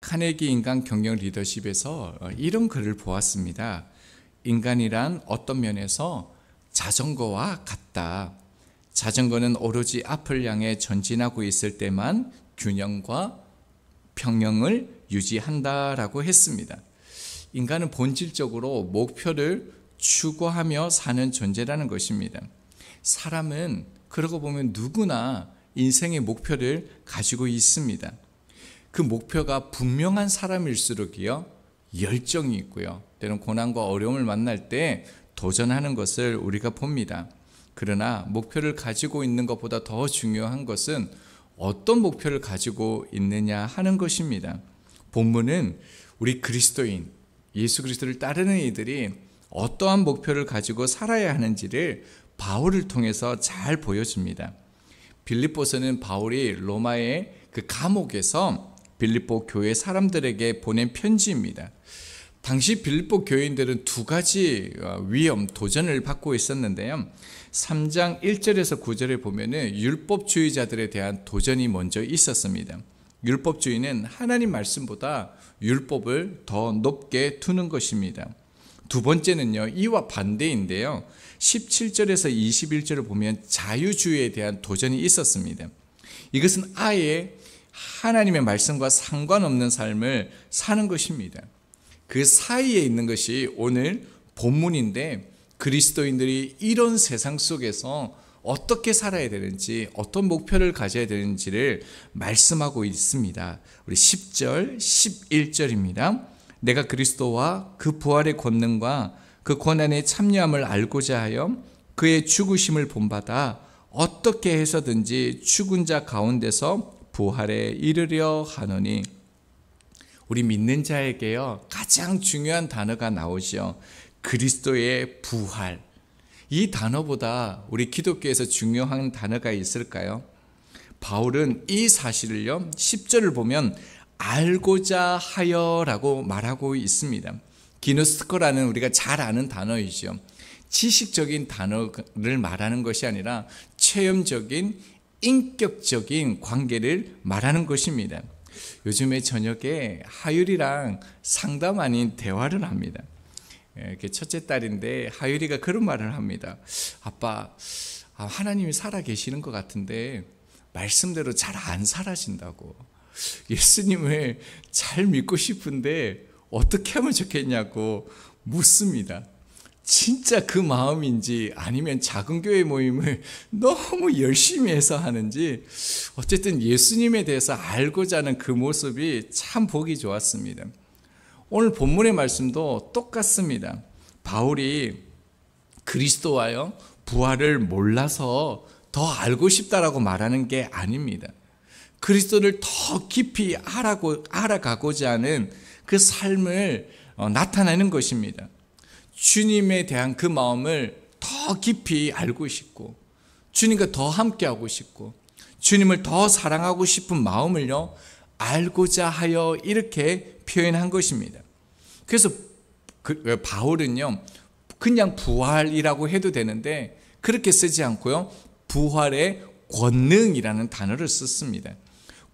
카네기 인간 경영 리더십에서 이런 글을 보았습니다. 인간이란 어떤 면에서 자전거와 같다. 자전거는 오로지 앞을 향해 전진하고 있을 때만 균형과 평형을 유지한다라고 했습니다. 인간은 본질적으로 목표를 추구하며 사는 존재라는 것입니다. 사람은 그러고 보면 누구나 인생의 목표를 가지고 있습니다. 그 목표가 분명한 사람일수록이요, 열정이 있고요, 때론 고난과 어려움을 만날 때 도전하는 것을 우리가 봅니다. 그러나 목표를 가지고 있는 것보다 더 중요한 것은 어떤 목표를 가지고 있느냐 하는 것입니다. 본문은 우리 그리스도인, 예수 그리스도를 따르는 이들이 어떠한 목표를 가지고 살아야 하는지를 바울을 통해서 잘 보여줍니다. 빌립보서는 바울이 로마의 그 감옥에서 빌립보 교회 사람들에게 보낸 편지입니다. 당시 빌립보 교인들은 두 가지 위험, 도전을 받고 있었는데요. 3장 1절에서 9절에 보면은 율법주의자들에 대한 도전이 먼저 있었습니다. 율법주의는 하나님 말씀보다 율법을 더 높게 두는 것입니다. 두 번째는요, 이와 반대인데요. 17절에서 21절을 보면 자유주의에 대한 도전이 있었습니다. 이것은 아예 하나님의 말씀과 상관없는 삶을 사는 것입니다. 그 사이에 있는 것이 오늘 본문인데, 그리스도인들이 이런 세상 속에서 어떻게 살아야 되는지, 어떤 목표를 가져야 되는지를 말씀하고 있습니다. 우리 10절, 11절입니다. 내가 그리스도와 그 부활의 권능과 그 고난의 참여함을 알고자 하여 그의 죽으심을 본받아 어떻게 해서든지 죽은 자 가운데서 부활에 이르려 하노니. 우리 믿는 자에게요, 가장 중요한 단어가 나오죠. 그리스도의 부활. 이 단어보다 우리 기독교에서 중요한 단어가 있을까요? 바울은 이 사실을요, 10절을 보면 알고자 하여라고 말하고 있습니다. 기노스코라는 우리가 잘 아는 단어이죠. 지식적인 단어를 말하는 것이 아니라 체험적인, 인격적인 관계를 말하는 것입니다. 요즘에 저녁에 하율이랑 상담 아닌 대화를 합니다. 첫째 딸인데 하율이가 그런 말을 합니다. 아빠, 하나님이 살아 계시는 것 같은데 말씀대로 잘 안 살아진다고. 예수님을 잘 믿고 싶은데 어떻게 하면 좋겠냐고 묻습니다. 진짜 그 마음인지 아니면 작은 교회 모임을 너무 열심히 해서 하는지, 어쨌든 예수님에 대해서 알고자 하는 그 모습이 참 보기 좋았습니다. 오늘 본문의 말씀도 똑같습니다. 바울이 그리스도와요, 부활을 몰라서 더 알고 싶다라고 말하는 게 아닙니다. 그리스도를 더 깊이 알아가고자 하는 그 삶을 나타내는 것입니다. 주님에 대한 그 마음을 더 깊이 알고 싶고, 주님과 더 함께하고 싶고, 주님을 더 사랑하고 싶은 마음을요, 알고자 하여 이렇게 표현한 것입니다. 그래서 바울은요, 그냥 부활이라고 해도 되는데 그렇게 쓰지 않고요, 부활의 권능이라는 단어를 썼습니다.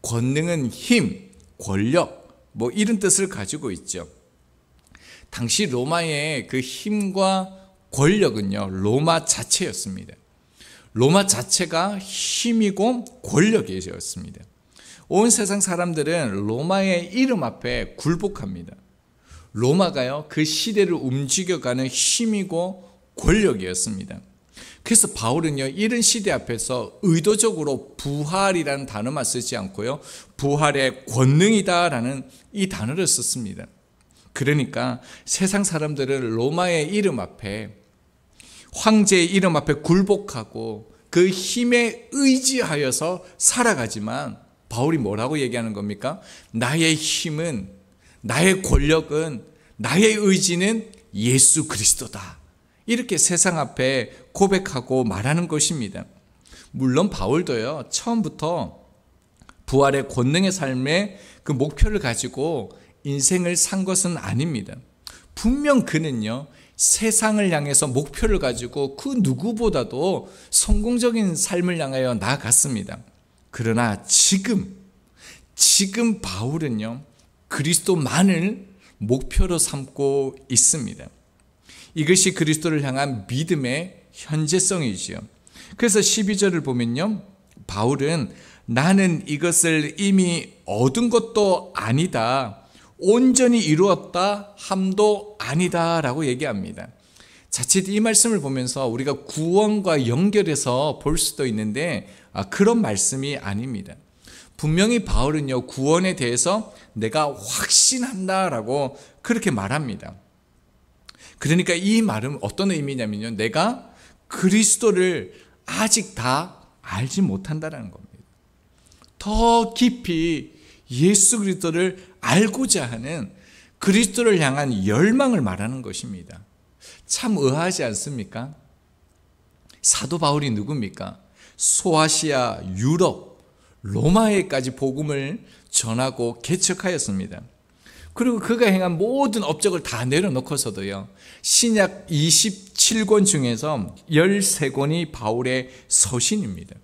권능은 힘, 권력, 뭐 이런 뜻을 가지고 있죠. 당시 로마의 그 힘과 권력은요, 로마 자체였습니다. 로마 자체가 힘이고 권력이었습니다. 온 세상 사람들은 로마의 이름 앞에 굴복합니다. 로마가요, 그 시대를 움직여가는 힘이고 권력이었습니다. 그래서 바울은요, 이런 시대 앞에서 의도적으로 부활이라는 단어만 쓰지 않고요, 부활의 권능이다라는 이 단어를 썼습니다. 그러니까 세상 사람들은 로마의 이름 앞에, 황제의 이름 앞에 굴복하고 그 힘에 의지하여서 살아가지만, 바울이 뭐라고 얘기하는 겁니까? 나의 힘은, 나의 권력은, 나의 의지는 예수 그리스도다. 이렇게 세상 앞에 고백하고 말하는 것입니다. 물론 바울도요, 처음부터 부활의 권능의 삶의 그 목표를 가지고 인생을 산 것은 아닙니다. 분명 그는요, 세상을 향해서 목표를 가지고 그 누구보다도 성공적인 삶을 향하여 나아갔습니다. 그러나 지금 바울은요, 그리스도만을 목표로 삼고 있습니다. 이것이 그리스도를 향한 믿음의 현재성이지요. 그래서 12절을 보면요, 바울은 나는 이것을 이미 얻은 것도 아니다, 온전히 이루었다 함도 아니다 라고 얘기합니다. 자칫 이 말씀을 보면서 우리가 구원과 연결해서 볼 수도 있는데 그런 말씀이 아닙니다. 분명히 바울은요, 구원에 대해서 내가 확신한다라고 그렇게 말합니다. 그러니까 이 말은 어떤 의미냐면요, 내가 그리스도를 아직 다 알지 못한다는 겁니다. 더 깊이 예수 그리스도를 알고자 하는 그리스도를 향한 열망을 말하는 것입니다. 참 의아하지 않습니까? 사도 바울이 누굽니까? 소아시아, 유럽, 로마에까지 복음을 전하고 개척하였습니다. 그리고 그가 행한 모든 업적을 다 내려놓고서도요, 신약 27권 중에서 13권이 바울의 서신입니다.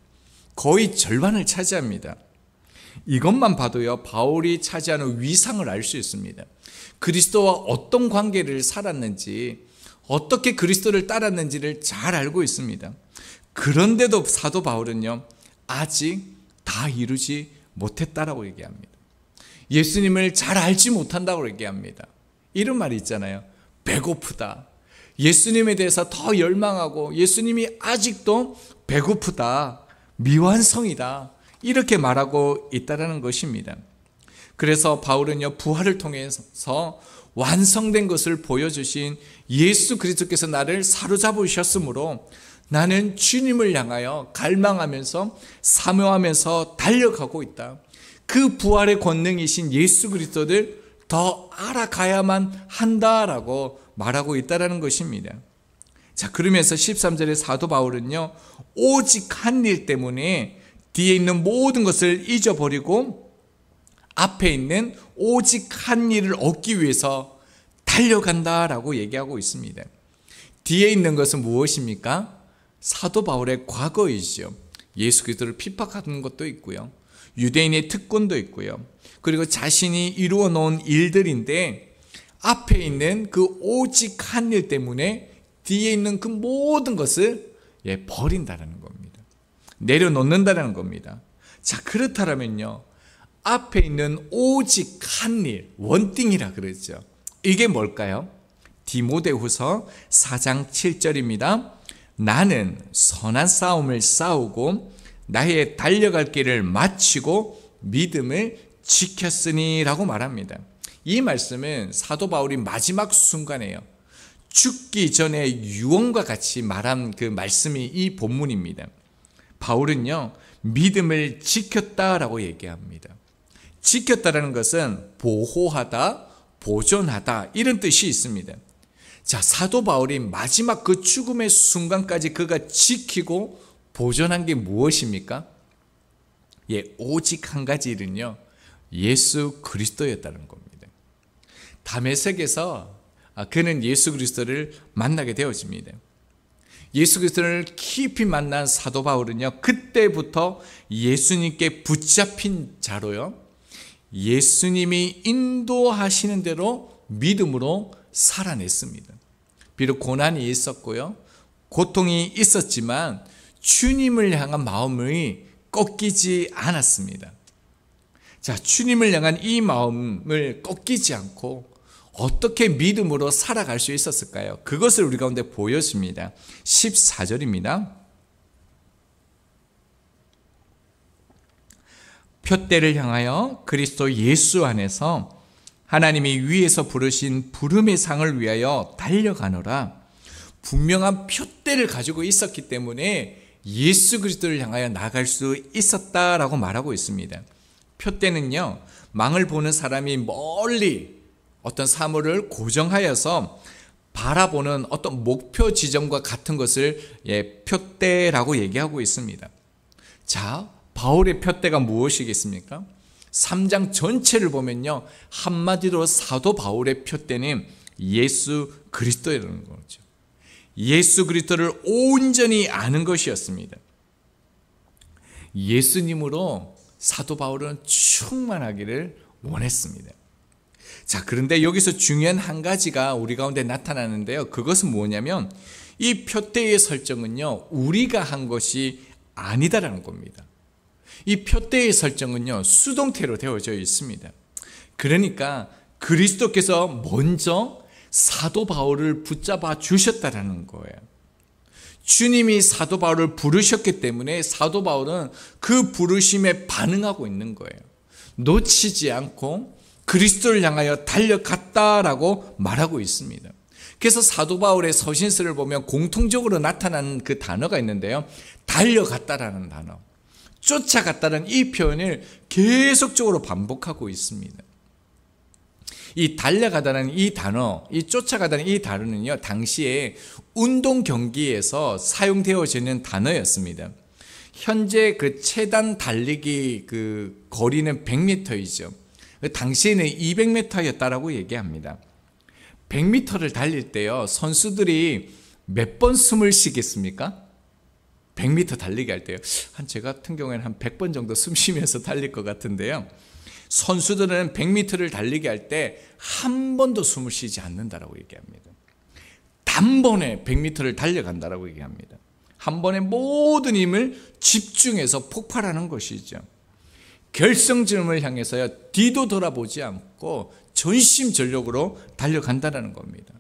거의 절반을 차지합니다. 이것만 봐도요, 바울이 차지하는 위상을 알 수 있습니다. 그리스도와 어떤 관계를 살았는지, 어떻게 그리스도를 따랐는지를 잘 알고 있습니다. 그런데도 사도 바울은요, 아직 다 이루지 못했다라고 얘기합니다. 예수님을 잘 알지 못한다고 얘기합니다. 이런 말이 있잖아요. 배고프다. 예수님에 대해서 더 열망하고 예수님이 아직도 배고프다, 미완성이다, 이렇게 말하고 있다는 것입니다. 그래서 바울은요, 부활을 통해서 완성된 것을 보여주신 예수 그리스도께서 나를 사로잡으셨으므로 나는 주님을 향하여 갈망하면서 사모하면서 달려가고 있다. 그 부활의 권능이신 예수 그리스도를 더 알아가야만 한다라고 말하고 있다는 것입니다. 자, 그러면서 13절에 사도 바울은요, 오직 한 일 때문에 뒤에 있는 모든 것을 잊어버리고 앞에 있는 오직 한 일을 얻기 위해서 달려간다라고 얘기하고 있습니다. 뒤에 있는 것은 무엇입니까? 사도 바울의 과거이죠. 예수 그리스도를 핍박하는 것도 있고요, 유대인의 특권도 있고요, 그리고 자신이 이루어 놓은 일들인데 앞에 있는 그 오직 한 일 때문에 뒤에 있는 그 모든 것을 버린다는 겁니다. 내려놓는다는 겁니다. 자, 그렇다면요, 앞에 있는 오직 한 일, 원띵이라 그랬죠. 이게 뭘까요? 디모데후서 4장 7절입니다. 나는 선한 싸움을 싸우고 나의 달려갈 길을 마치고 믿음을 지켰으니 라고 말합니다. 이 말씀은 사도 바울이 마지막 순간에요, 죽기 전에 유언과 같이 말한 그 말씀이 이 본문입니다. 바울은요, 믿음을 지켰다라고 얘기합니다. 지켰다라는 것은 보호하다, 보존하다, 이런 뜻이 있습니다. 자, 사도 바울이 마지막 그 죽음의 순간까지 그가 지키고 보존한 게 무엇입니까? 오직 한 가지 일은요, 예수 그리스도였다는 겁니다. 다메섹에서 그는 예수 그리스도를 만나게 되어집니다. 예수 그리스도를 깊이 만난 사도 바울은요, 그때부터 예수님께 붙잡힌 자로요, 예수님이 인도하시는 대로 믿음으로 살아냈습니다. 비록 고난이 있었고요, 고통이 있었지만 주님을 향한 마음이 꺾이지 않았습니다. 자, 주님을 향한 이 마음을 꺾이지 않고 어떻게 믿음으로 살아갈 수 있었을까요? 그것을 우리 가운데 보여줍니다. 14절입니다. 표대를 향하여 그리스도 예수 안에서 하나님이 위에서 부르신 부름의 상을 위하여 달려가노라. 분명한 표대를 가지고 있었기 때문에 예수 그리스도를 향하여 나갈 수 있었다라고 말하고 있습니다. 표대는요, 망을 보는 사람이 멀리 어떤 사물을 고정하여서 바라보는 어떤 목표 지점과 같은 것을 표대라고 얘기하고 있습니다. 자, 바울의 표대가 무엇이겠습니까? 3장 전체를 보면요, 한마디로 사도 바울의 표대는 예수 그리스도라는 거죠. 예수 그리스도를 온전히 아는 것이었습니다. 예수님으로 사도 바울은 충만하기를 원했습니다. 자, 그런데 여기서 중요한 한 가지가 우리 가운데 나타나는데요. 그것은 뭐냐면 이 표대의 설정은요, 우리가 한 것이 아니다라는 겁니다. 이 표대의 설정은요, 수동태로 되어져 있습니다. 그러니까 그리스도께서 먼저 사도 바울을 붙잡아 주셨다라는 거예요. 주님이 사도 바울을 부르셨기 때문에 사도 바울은 그 부르심에 반응하고 있는 거예요. 놓치지 않고 그리스도를 향하여 달려갔다라고 말하고 있습니다. 그래서 사도 바울의 서신서를 보면 공통적으로 나타나는 그 단어가 있는데요. 달려갔다라는 단어, 쫓아갔다는 이 표현을 계속적으로 반복하고 있습니다. 이 달려가다는 이 단어, 이 쫓아가다는 이 단어는요, 당시에 운동 경기에서 사용되어지는 단어였습니다. 현재 그 최단 달리기 그 거리는 100m이죠. 당시에는 200m였다라고 얘기합니다. 100m를 달릴 때요, 선수들이 몇 번 숨을 쉬겠습니까? 100m 달리기 할 때요. 제 같은 경우에는 한 100번 정도 숨 쉬면서 달릴 것 같은데요. 선수들은 100m를 달리기 할 때 한 번도 숨을 쉬지 않는다라고 얘기합니다. 단번에 100m를 달려간다라고 얘기합니다. 한 번에 모든 힘을 집중해서 폭발하는 것이죠. 결승점을 향해서요, 뒤도 돌아보지 않고 전심전력으로 달려간다는 겁니다.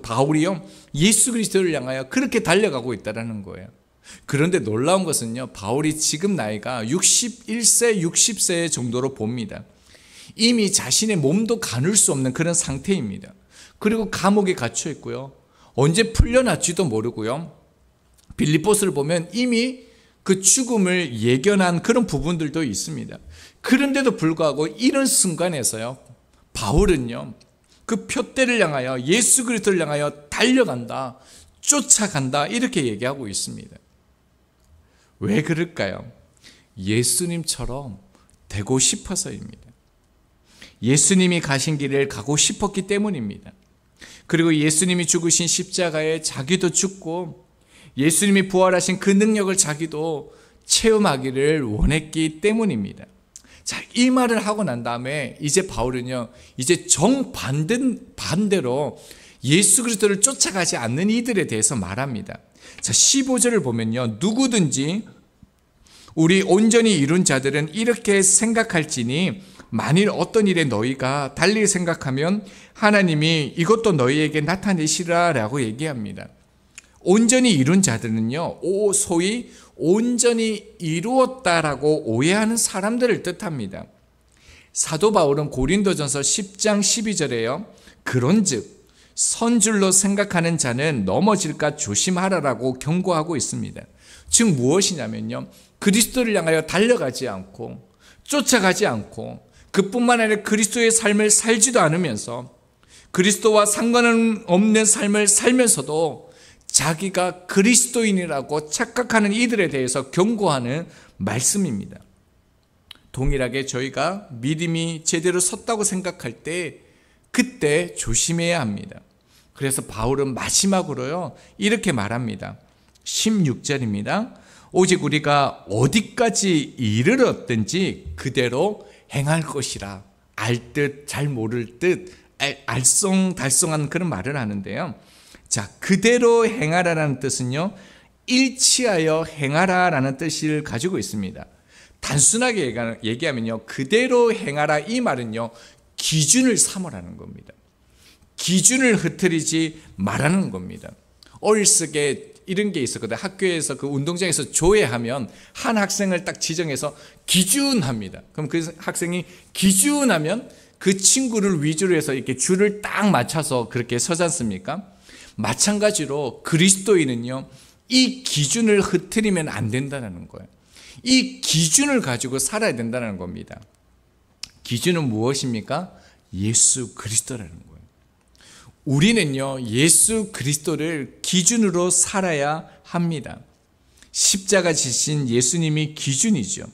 바울이요, 예수 그리스도를 향하여 그렇게 달려가고 있다는 거예요. 그런데 놀라운 것은요, 바울이 지금 나이가 61세, 60세 정도로 봅니다. 이미 자신의 몸도 가눌 수 없는 그런 상태입니다. 그리고 감옥에 갇혀 있고요, 언제 풀려날지도 모르고요, 빌립보서를 보면 이미 그 죽음을 예견한 그런 부분들도 있습니다. 그런데도 불구하고 이런 순간에서요, 바울은요, 그 표대를 향하여, 예수 그리스도를 향하여 달려간다, 쫓아간다, 이렇게 얘기하고 있습니다. 왜 그럴까요? 예수님처럼 되고 싶어서입니다. 예수님이 가신 길을 가고 싶었기 때문입니다. 그리고 예수님이 죽으신 십자가에 자기도 죽고 예수님이 부활하신 그 능력을 자기도 체험하기를 원했기 때문입니다. 자, 이 말을 하고 난 다음에 이제 바울은요, 이제 정반대로 예수 그리스도를 쫓아가지 않는 이들에 대해서 말합니다. 자, 15절을 보면요, 누구든지 우리 온전히 이룬 자들은 이렇게 생각할지니 만일 어떤 일에 너희가 달리 생각하면 하나님이 이것도 너희에게 나타내시라라고 얘기합니다. 온전히 이룬 자들은요, 소위 온전히 이루었다라고 오해하는 사람들을 뜻합니다. 사도 바울은 고린도전서 10장 12절에요, 그런즉 선줄로 생각하는 자는 넘어질까 조심하라라고 경고하고 있습니다. 즉 무엇이냐면요, 그리스도를 향하여 달려가지 않고 쫓아가지 않고 그뿐만 아니라 그리스도의 삶을 살지도 않으면서 그리스도와 상관없는 삶을 살면서도 자기가 그리스도인이라고 착각하는 이들에 대해서 경고하는 말씀입니다. 동일하게 저희가 믿음이 제대로 섰다고 생각할 때 그때 조심해야 합니다. 그래서 바울은 마지막으로요, 이렇게 말합니다. 16절입니다. 오직 우리가 어디까지 이르렀든지 그대로 행할 것이라. 알 듯 잘 모를 듯 알쏭달쏭한 그런 말을 하는데요. 자, 그대로 행하라라는 뜻은요, 일치하여 행하라라는 뜻을 가지고 있습니다. 단순하게 얘기하면요, 그대로 행하라, 이 말은요, 기준을 삼으라는 겁니다. 기준을 흐트리지 말라는 겁니다. 어릴 적에 이런 게 있었거든요. 학교에서 그 운동장에서 조회하면 한 학생을 딱 지정해서 기준합니다. 그럼 그 학생이 기준하면 그 친구를 위주로 해서 이렇게 줄을 딱 맞춰서 그렇게 서지 않습니까? 마찬가지로 그리스도인은요, 이 기준을 흐트리면 안 된다는 거예요. 이 기준을 가지고 살아야 된다는 겁니다. 기준은 무엇입니까? 예수 그리스도라는 거예요. 우리는요, 예수 그리스도를 기준으로 살아야 합니다. 십자가 지신 예수님이 기준이죠.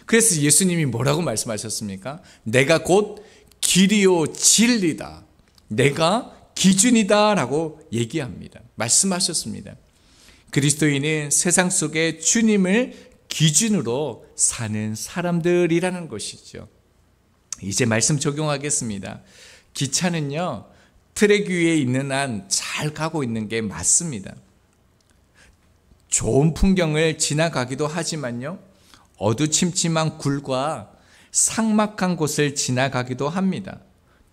그래서 예수님이 뭐라고 말씀하셨습니까? 내가 곧 길이요 진리다, 내가 기준이다 라고 얘기합니다. 말씀하셨습니다. 그리스도인은 세상 속에 주님을 기준으로 사는 사람들이라는 것이죠. 이제 말씀 적용하겠습니다. 기차는요, 트랙 위에 있는 한 잘 가고 있는 게 맞습니다. 좋은 풍경을 지나가기도 하지만요, 어두침침한 굴과 삭막한 곳을 지나가기도 합니다.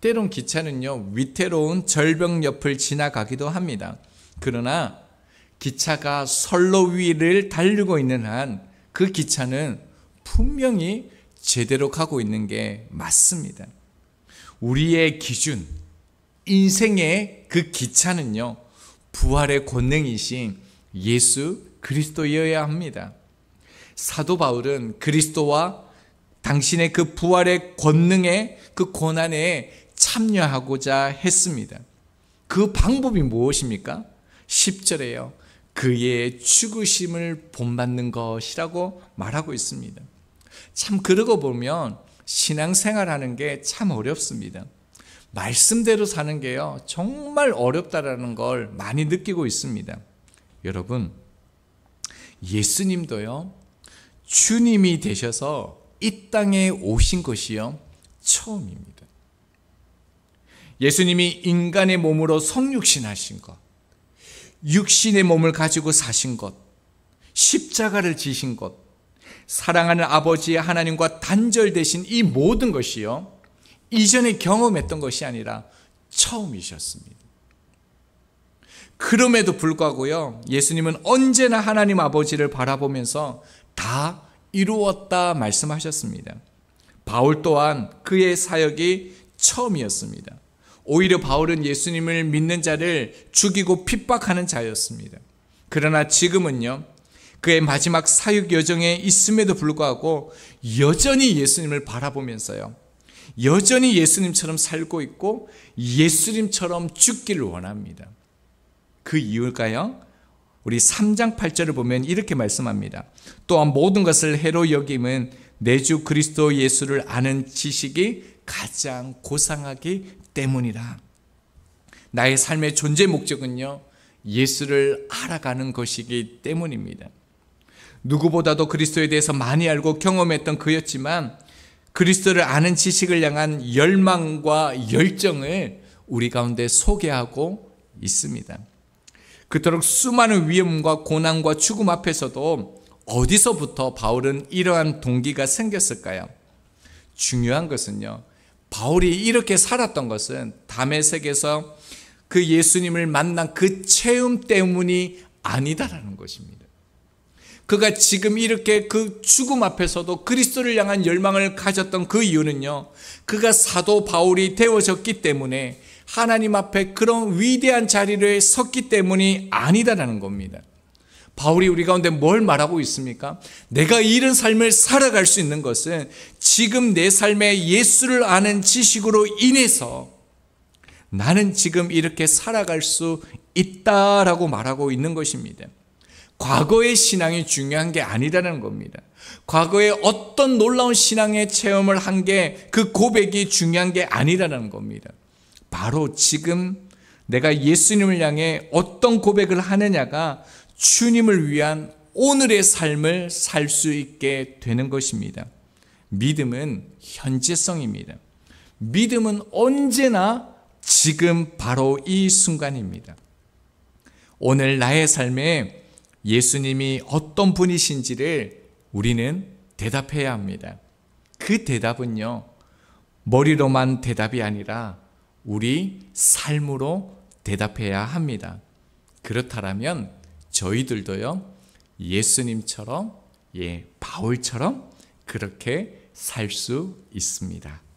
때론 기차는요, 위태로운 절벽 옆을 지나가기도 합니다. 그러나 기차가 선로 위를 달리고 있는 한 그 기차는 분명히 제대로 가고 있는 게 맞습니다. 우리의 기준, 인생의 그 기차는요, 부활의 권능이신 예수 그리스도여야 합니다. 사도 바울은 그리스도와 당신의 그 부활의 권능의 그 고난에 참여하고자 했습니다. 그 방법이 무엇입니까? 10절에요. 그의 죽으심을 본받는 것이라고 말하고 있습니다. 참 그러고 보면 신앙생활하는 게 참 어렵습니다. 말씀대로 사는 게요, 정말 어렵다라는 걸 많이 느끼고 있습니다. 여러분, 예수님도요, 주님이 되셔서 이 땅에 오신 것이요, 처음입니다. 예수님이 인간의 몸으로 성육신하신 것, 육신의 몸을 가지고 사신 것, 십자가를 지신 것, 사랑하는 아버지 하나님과 단절되신 이 모든 것이요, 이전에 경험했던 것이 아니라 처음이셨습니다. 그럼에도 불구하고요, 예수님은 언제나 하나님 아버지를 바라보면서 다 이루었다 말씀하셨습니다. 바울 또한 그의 사역이 처음이었습니다. 오히려 바울은 예수님을 믿는 자를 죽이고 핍박하는 자였습니다. 그러나 지금은요, 그의 마지막 사역 여정에 있음에도 불구하고 여전히 예수님을 바라보면서요, 여전히 예수님처럼 살고 있고 예수님처럼 죽기를 원합니다. 그 이유일까요? 우리 3장 8절을 보면 이렇게 말씀합니다. 또한 모든 것을 해로 여김은 내 주 그리스도 예수를 아는 지식이 가장 고상하기 때문이라. 나의 삶의 존재 목적은요, 예수를 알아가는 것이기 때문입니다. 누구보다도 그리스도에 대해서 많이 알고 경험했던 그였지만 그리스도를 아는 지식을 향한 열망과 열정을 우리 가운데 소개하고 있습니다. 그토록 수많은 위험과 고난과 죽음 앞에서도 어디서부터 바울은 이러한 동기가 생겼을까요? 중요한 것은요, 바울이 이렇게 살았던 것은 다메섹에서 그 예수님을 만난 그 체험 때문이 아니다라는 것입니다. 그가 지금 이렇게 그 죽음 앞에서도 그리스도를 향한 열망을 가졌던 그 이유는요, 그가 사도 바울이 되어졌기 때문에 하나님 앞에 그런 위대한 자리를 섰기 때문이 아니다라는 겁니다. 바울이 우리 가운데 뭘 말하고 있습니까? 내가 이런 삶을 살아갈 수 있는 것은 지금 내 삶에 예수를 아는 지식으로 인해서 나는 지금 이렇게 살아갈 수 있다라고 말하고 있는 것입니다. 과거의 신앙이 중요한 게 아니라는 겁니다. 과거에 어떤 놀라운 신앙의 체험을 한 게 그 고백이 중요한 게 아니라는 겁니다. 바로 지금 내가 예수님을 향해 어떤 고백을 하느냐가 주님을 위한 오늘의 삶을 살 수 있게 되는 것입니다. 믿음은 현재성입니다. 믿음은 언제나 지금 바로 이 순간입니다. 오늘 나의 삶에 예수님이 어떤 분이신지를 우리는 대답해야 합니다. 그 대답은요, 머리로만 대답이 아니라 우리 삶으로 대답해야 합니다. 그렇다면 저희들도요, 예수님처럼, 바울처럼 그렇게 살 수 있습니다.